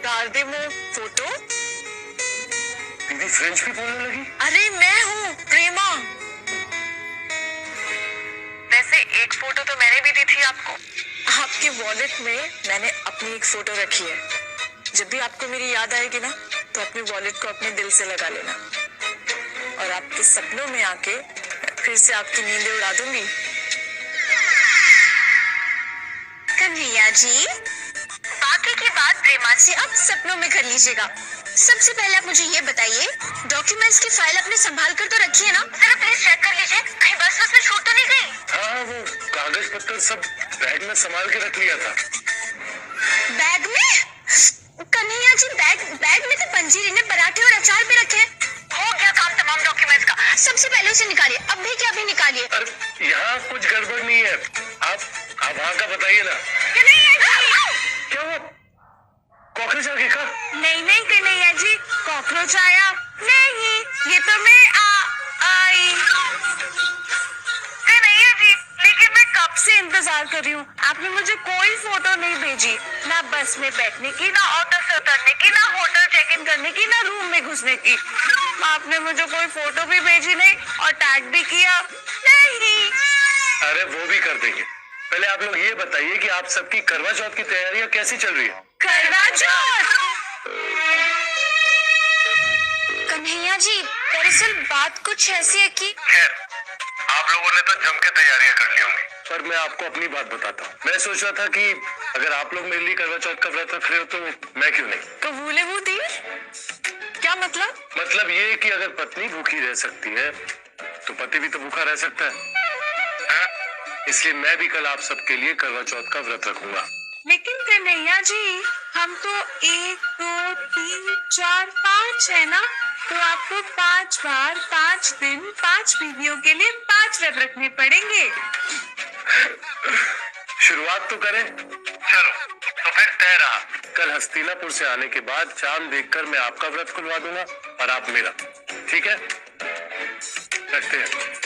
डाल दे वो फोटो। दीदी फ्रेंच भी बोलने लगी। अरे मैं हूँ प्रेमा। वैसे एक फोटो तो मैंने भी दी थी आपको। आपके वॉलेट में मैंने अपनी एक फोटो रखी है। जब भी आपको मेरी याद आएगी ना तो अपने वॉलेट को अपने दिल से लगा लेना और आपके सपनों में आके फिर से आपकी नींदें उड़ा दूंगी। कन्हैया जी, बाकी की बात प्रेमा से अब सपनों में कर लीजिएगा। सबसे पहले आप मुझे ये बताइए, डॉक्यूमेंट्स की फाइल आपने संभाल कर तो रखी है ना? जरा प्लीज चेक कर लीजिए, कहीं बस में छूट तो नहीं गई। हाँ, वो कागज पत्तर सब बैग में संभाल के रख लिया था। बैग में? कन्हैया जी, बैग में तो पंजीरी ने पराठे और अचार भी रखे। हो गया काम तमाम डॉक्यूमेंट्स का। सबसे पहले उसे निकालिए, अभी के अभी निकालिए। अरे यहाँ कुछ गड़बड़ नहीं है, आप वहाँ का बताइए ना। क्या हुआ? कॉकरोच आ गया क्या? नहीं कन्हैया जी, कॉकरोच आया नहीं, ये तो मैं आई। कन्हैया जी, लेकिन मैं कब से इंतजार कर रही हूँ, आपने मुझे कोई फोटो नहीं भेजी। ना बस में बैठने की, ना ऑटो से उतरने की, ना होटल चेक इन करने की, ना रूम में घुसने की। आपने मुझे कोई फोटो भी भेजी नहीं और टैग भी किया नहीं। अरे वो भी कर देंगे। पहले आप लोग ये बताइए कि आप सबकी करवा चौथ की तैयारियां कैसी चल रही है? करवा चौथ? कन्हैया जी, दरअसल बात कुछ ऐसी है कि खैर, आप लोगों ने तो जम के तैयारियां कर ली होंगी, पर मैं आपको अपनी बात बताता हूँ। मैं सोच रहा था कि अगर आप लोग मेरे लिए करवा चौथ का व्रत रख रहे हो तो मैं क्यों नहीं। कबूल है वो तीर? क्या मतलब? मतलब ये कि अगर पत्नी भूखी रह सकती है तो पति भी तो भूखा रह सकता है, हाँ? इसलिए मैं भी कल आप सबके लिए करवा चौथ का व्रत रखूंगा। लेकिन कन्हैया जी, हम तो 1 2 3 4 5 है ना, तो आपको 5 बार 5 दिन 5 बीवियों के लिए 5 व्रत रखने पड़ेंगे। शुरुआत तो करें। चलो तो फिर तय रहा, कल हस्तिनापुर से आने के बाद चांद देखकर मैं आपका व्रत खुलवा दूंगा और आप मेरा। ठीक है, रखते हैं।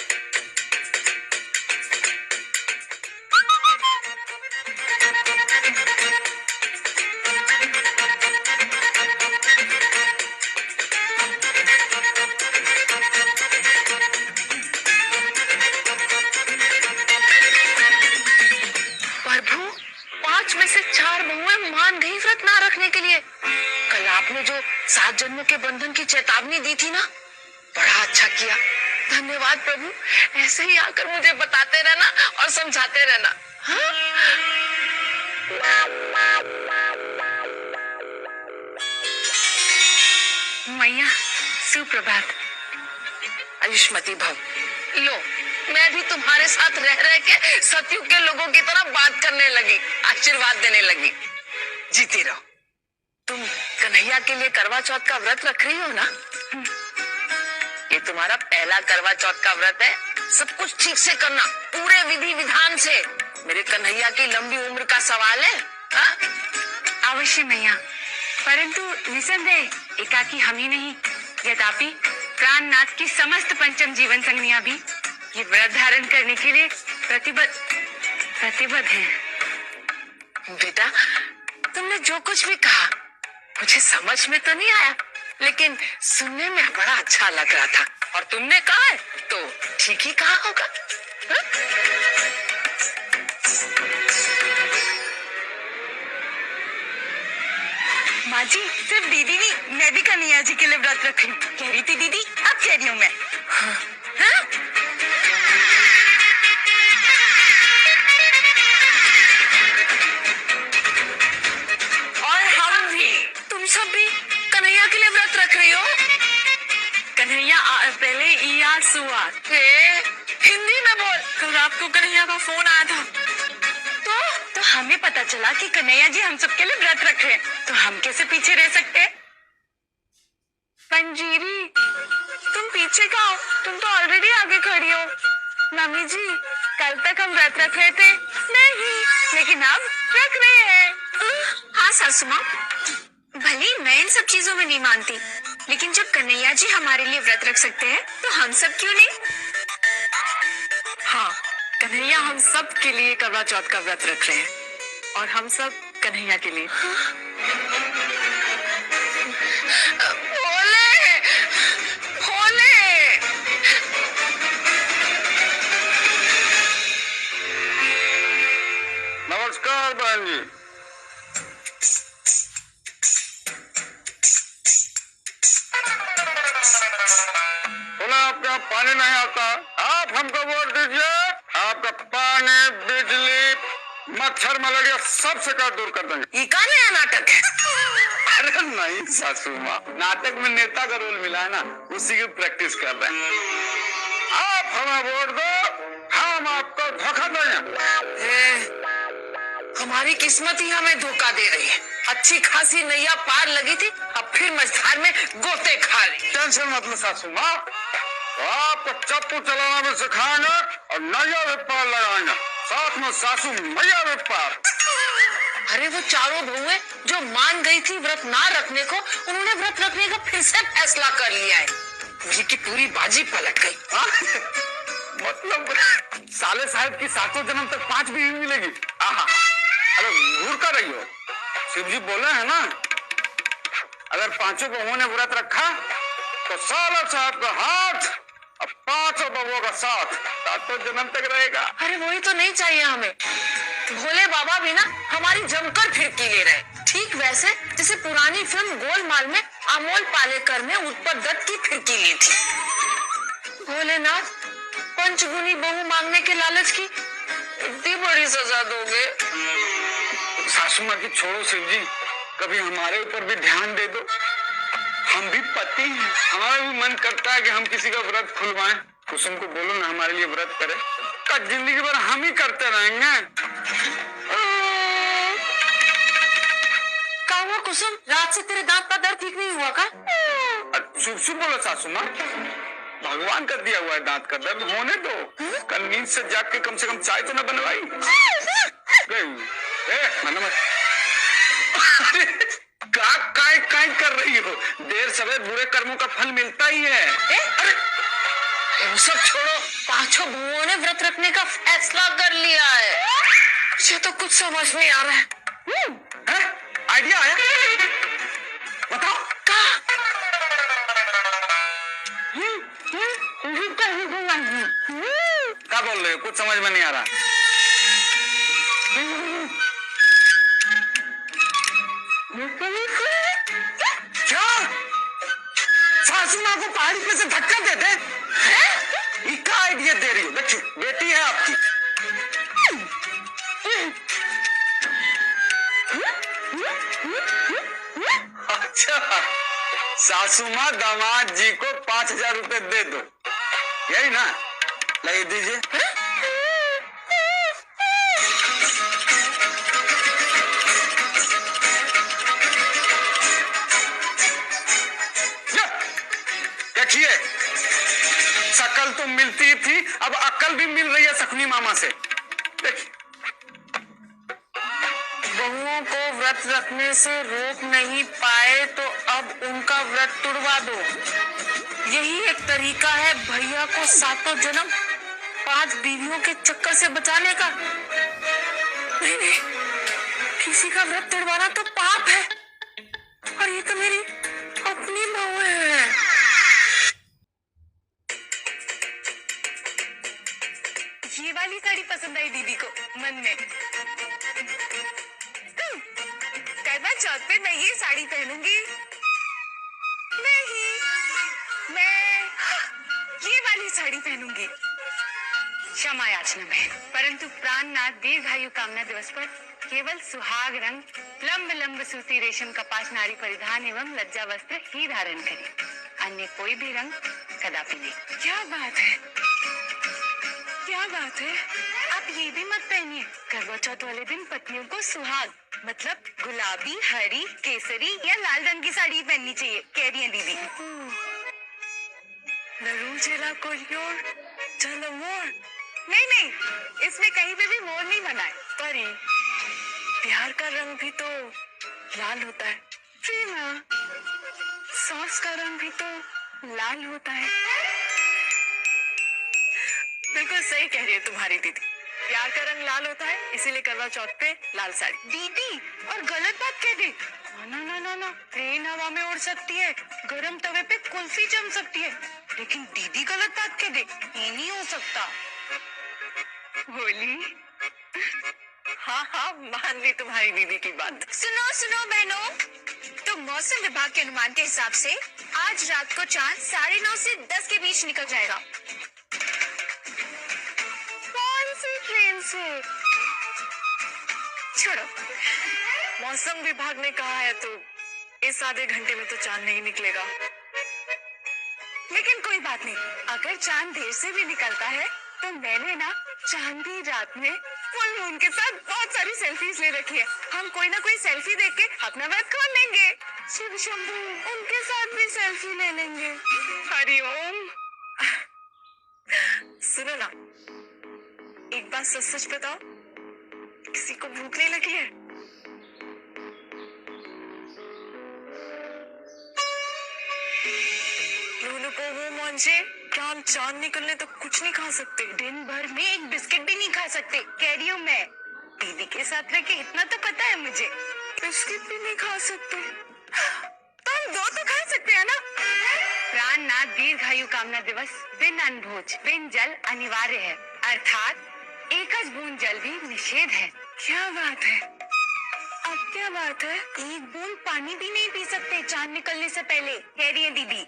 प्रभु, 5 में से 4 बहुएं मान गई व्रत ना रखने के लिए। कल आपने जो 7 जन्मों के बंधन की चेतावनी दी थी ना, बड़ा अच्छा किया। धन्यवाद प्रभु, ऐसे ही आकर मुझे बताते रहना और समझाते रहना। हाँ? मैया सुप्रभात। आयुष्मती भव। लो, मैं भी तुम्हारे साथ रह रह के सतयुग के लोगों की तरह बात करने लगी, आशीर्वाद देने लगी। जीती रहो। तुम कन्हैया के लिए करवा चौथ का व्रत रख रही हो ना? ये तुम्हारा पहला करवा चौथ का व्रत है। सब कुछ ठीक से करना, पूरे विधि विधान से। मेरे कन्हैया की लंबी उम्र का सवाल है। हाँ? अवश्य मैया, परंतु निसंदेह एकाकी हम ही नहीं, यद्यपि प्राणनाथ की समस्त पंचम जीवन संगनियां भी ये व्रत धारण करने के लिए प्रतिबद्ध हैं। बेटा, तुमने जो कुछ भी कहा मुझे समझ में तो नहीं आया, लेकिन सुनने में बड़ा अच्छा लग रहा था। और तुमने कहा है तो ठीक ही कहा होगा। हा? माँ जी, सिर्फ दीदी नहीं, मैं भी कन्हैया जी के लिए व्रत रख रही हूँ। कह रही थी दीदी, अब कह रही हूँ मैं। हाँ? हाँ? और हम भी, तुम सब भी कन्हैया के लिए व्रत रख रही हो? कन्हैया पहले ईया सुआ। हिंदी में बोल। कल आपको कन्हैया का फोन आया था तो हमें पता चला कि कन्हैया जी हम सबके लिए व्रत रख रहे हैं, तो हम कैसे पीछे रह सकते हैं? पंजीरी, तुम पीछे का हो, तुम तो ऑलरेडी आगे खड़ी हो। मम्मी जी, कल तक हम व्रत रख रहे थे नहीं, लेकिन अब रख रहे हैं। हाँ सासू माँ, भले मैं इन सब चीजों में नहीं मानती, लेकिन जब कन्हैया जी हमारे लिए व्रत रख सकते हैं तो हम सब क्यों नहीं? हाँ, कन्हैया हम सब के लिए करवा चौथ का व्रत रख रहे हैं और हम सब कन्हैया के लिए। पानी नहीं आता। आप हमको वोट दीजिए, आपका पानी, बिजली, मच्छर मलेरिया सब शिकायत दूर कर देंगे। ये का नया नाटक है? अरे नहीं सासू माँ, नाटक में नेता का रोल मिला है ना, उसी की प्रैक्टिस कर रहे हैं। आप हमें वोट दो, हम आपको धोखा देंगे। हमारी किस्मत ही हमें धोखा दे रही है। अच्छी खासी नैया पार लगी थी, अब फिर मझधार में गोते खा रही। टेंशन मत लो सासू माँ, आपको चप्पू चलाना भी सिखाएंगे और नैया भी पार लगाएंगे, साथ में सासू मैया भी पार। अरे वो चारों बहुएं जो मान गई थी व्रत ना रखने को, उन्होंने व्रत रखने का फिर से फैसला कर लिया है। ये की पूरी बाजी पलट गई। मतलब साले साहब की सातों जन्म तक 5 बीवी मिलेगी। आहा, अरे घूर कर रही हो, शिव जी बोले हैं ना, अगर 5 बहुओं ने व्रत रखा तो साला साहब का हाथ और 5 बहुओं का साथ 7 जन्म तक रहेगा। अरे वही तो नहीं चाहिए हमें। भोले बाबा भी ना हमारी जमकर फिरकी ले रहे, ठीक वैसे जैसे पुरानी फिल्म गोलमाल में अमोल पालेकर ने उत्पल दत्त की फिरकी ली थी। भोलेनाथ, पंचगुनी बहू मांगने के लालच की इतनी बड़ी सजा दोगे? सासू माँ की छोड़ो शिव जी, कभी हमारे ऊपर भी ध्यान दे दो। हम भी पति हैं, हमारा भी मन करता है कि हम किसी का व्रत खुलवाएं। कुसुम को बोलो ना हमारे लिए व्रत करे, का जिंदगी भर हम ही करते रहेंगे। क्या हुआ कुसुम, रात से तेरे दांत का दर्द ठीक नहीं हुआ का? चुप चुप बोलो सासू माँ, भगवान का दिया हुआ है दांत का दर्द, होने दो। कल नींद से जाग के कम से कम चाय तो न बनवाई। काय कर रही हो, देर सवेर बुरे कर्मों का फल मिलता ही है। अरे वो सब छोड़ो, 5 बहुओं ने व्रत रखने का फैसला कर लिया है। मुझे तो कुछ समझ नहीं आ रहा है। आइडिया आया, बताओ। क्या बोल रहे हो, कुछ समझ में नहीं आ रहा। क्या सासू माँ को पहाड़ी पे से धक्का देते हैं? क्या आइडिया दे रही हो? देखिए बेटी है आपकी। अच्छा, सासू माँ दामाद जी को 5,000 रुपए दे दो, यही ना? ले दीजिए। देखिए, शकल तो मिलती थी, अब अक्ल भी मिल रही है सखनी मामा से। देखिए, बहुओं को व्रत रखने से रोक नहीं पाए तो अब उनका व्रत तुड़वा दो। यही एक तरीका है भैया को 7 जन्म 5 बीवियों के चक्कर से बचाने का। नहीं नहीं, किसी का व्रत तुड़वाना तो पाप है, और ये तो मेरी अपनी बहू है। ये वाली साड़ी पसंद आई दीदी को मन में। करवा चौथ पे मैं ये साड़ी पहनूंगी। नहीं, मैं ये वाली साड़ी पहनूंगी। क्षमा याचना बहन, परंतु प्राणनाथ दीर्घायु कामना दिवस पर केवल सुहाग रंग लंब लंब सूती रेशम कपास नारी परिधान एवं लज्जा वस्त्र ही धारण करें, अन्य कोई भी रंग कदापि नहीं। क्या बात है, क्या बात है। आप ये भी मत पहनिए। करवा चौथ वाले दिन पत्नियों को सुहाग मतलब गुलाबी, हरी, केसरी या लाल रंग की साड़ी पहननी चाहिए, कह रही है दीदी। नहीं नहीं, इसमें कहीं पे भी मोर नहीं बना है। परी, प्यार का रंग भी तो लाल होता है। प्रेमा, सॉस का रंग भी तो लाल होता है। बिल्कुल सही कह रही है तुम्हारी दीदी। प्यार का रंग लाल होता है, इसीलिए करवा चौथ पे लाल साड़ी। दीदी, और गलत बात कह दे। ना ना ना ना, ट्रेन हवा में उड़ सकती है, गरम तवे पे कुल्फी जम सकती है, लेकिन दीदी गलत बात कह दे, ये नहीं हो सकता। बोली हाँ हाँ, मान ली तुम्हारी दीदी की बात। सुनो सुनो बहनों, तो मौसम विभाग के अनुमान के हिसाब से आज रात को चांद 9:30 से 10 के बीच निकल जाएगा। कौन सी ट्रेन से? छोड़ो, मौसम विभाग ने कहा है तो इस आधे घंटे में तो चांद नहीं निकलेगा। लेकिन कोई बात नहीं, अगर चांद देर से भी निकलता है तो मैंने ना चांदी रात में फुल मून के साथ बहुत सारी सेल्फीज ले रखी है। हम कोई ना कोई सेल्फी देख के अपना व्रत खोल लेंगे। शिव शंभू, उनके साथ भी सेल्फी ले लेंगे। हरिओम। सुनो ना, एक बात सच सच बताओ, किसी को भूख नहीं लगी है? क्या हम चांद निकलने तक कुछ नहीं खा सकते? दिन भर में एक बिस्किट भी नहीं खा सकते, कह रही हूँ मैं। दीदी के साथ रह के इतना तो पता है मुझे। बिस्किट भी नहीं खा सकते? तो हम 2 तो खा सकते हैं ना। प्राणनाथ दीर्घायु कामना दिवस बिन अन्न भोज बिन जल अनिवार्य है, अर्थात एकज बूंद जल भी निषेध है। क्या बात है? अब क्या बात है? एक बूंद पानी भी नहीं पी सकते चांद निकलने से पहले, कह रही है दीदी।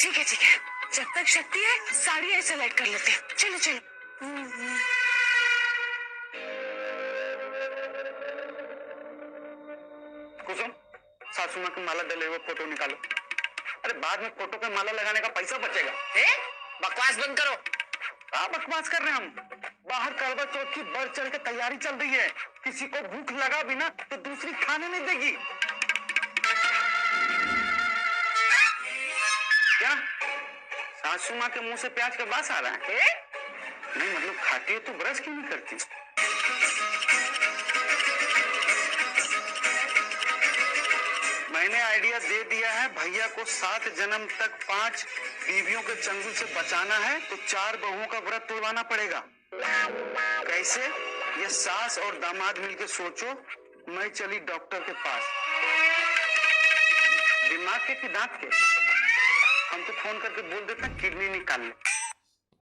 ठीक है, जब तक शक्ति है साड़ी ऐसे लाइट कर लेते हैं। चलो चलो। कुसुम, सासू माँ की माला डले हुए फोटो निकालो। अरे बाद में फोटो पे माला लगाने का पैसा बचेगा। बकवास बंद करो। क्या बकवास कर रहे हैं हम? बाहर करवा चौथ की बढ़ चढ़ के तैयारी चल रही है। किसी को भूख लगा भी ना तो दूसरी खाने नहीं देगी। क्या सासू माँ के मुंह से प्याज का बास आ रहा है? नहीं मतलब खाती है तो ब्रश क्यों नहीं करती? मैंने आइडिया दे दिया है, भैया को 7 जन्म तक 5 बीवियों के चंगुल से बचाना है तो 4 बहुओं का व्रत तोड़वाना पड़ेगा। कैसे? ये सास और दामाद मिलके सोचो। मैं चली डॉक्टर के पास। दिमाग के कि दांत के? हम तो फोन करके बोल देते हैं किडनी निकाल ले।